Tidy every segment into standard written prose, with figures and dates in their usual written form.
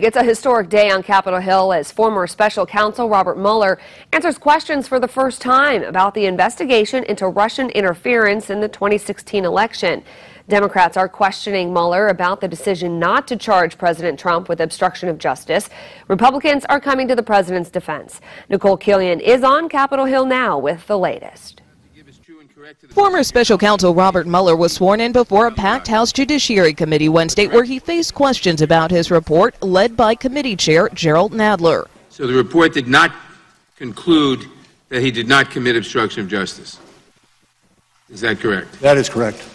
It's a historic day on Capitol Hill as former special counsel Robert Mueller answers questions for the first time about the investigation into Russian interference in the 2016 election. Democrats are questioning Mueller about the decision not to charge President Trump with obstruction of justice. Republicans are coming to the president's defense. Nicole Killian is on Capitol Hill now with the latest. Former special counsel Robert Mueller was sworn in before a packed House Judiciary Committee Wednesday where he faced questions about his report led by committee chair Gerald Nadler. So the report did not conclude that he did not commit obstruction of justice. Is that correct? That is correct.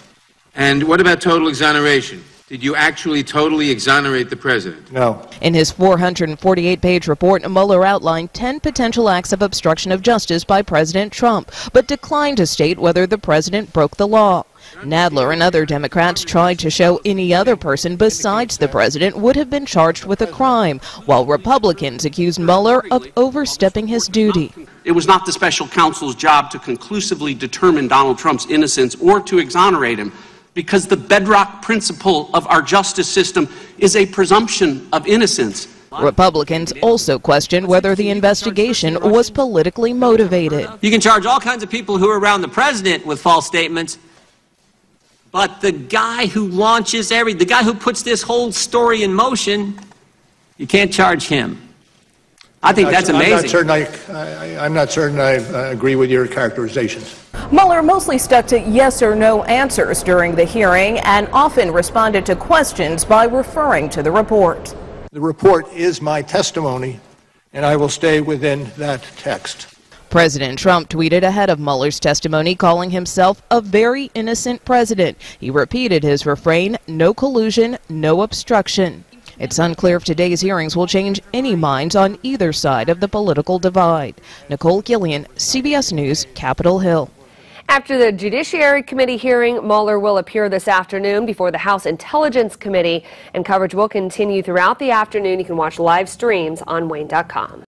And what about total exoneration? Did you actually totally exonerate the president? No. In his 448-page report, Mueller outlined 10 potential acts of obstruction of justice by President Trump, but declined to state whether the president broke the law. Nadler and other Democrats tried to show any other person besides the president would have been charged with a crime, while Republicans accused Mueller of overstepping his duty. It was not the special counsel's job to conclusively determine Donald Trump's innocence or to exonerate him, because the bedrock principle of our justice system is a presumption of innocence. Republicans also questioned whether the investigation was politically motivated. You can charge all kinds of people who are around the president with false statements, but the guy who launches the guy who puts this whole story in motion, you can't charge him. I think that's amazing. I'm not certain I agree with your characterizations. Mueller mostly stuck to yes or no answers during the hearing and often responded to questions by referring to the report. The report is my testimony, and I will stay within that text. President Trump tweeted ahead of Mueller's testimony, calling himself a very innocent president. He repeated his refrain, no collusion, no obstruction. It's unclear if today's hearings will change any minds on either side of the political divide. Nicole Killian, CBS News, Capitol Hill. After the Judiciary Committee hearing, Mueller will appear this afternoon before the House Intelligence Committee, and coverage will continue throughout the afternoon. You can watch live streams on WANE.com.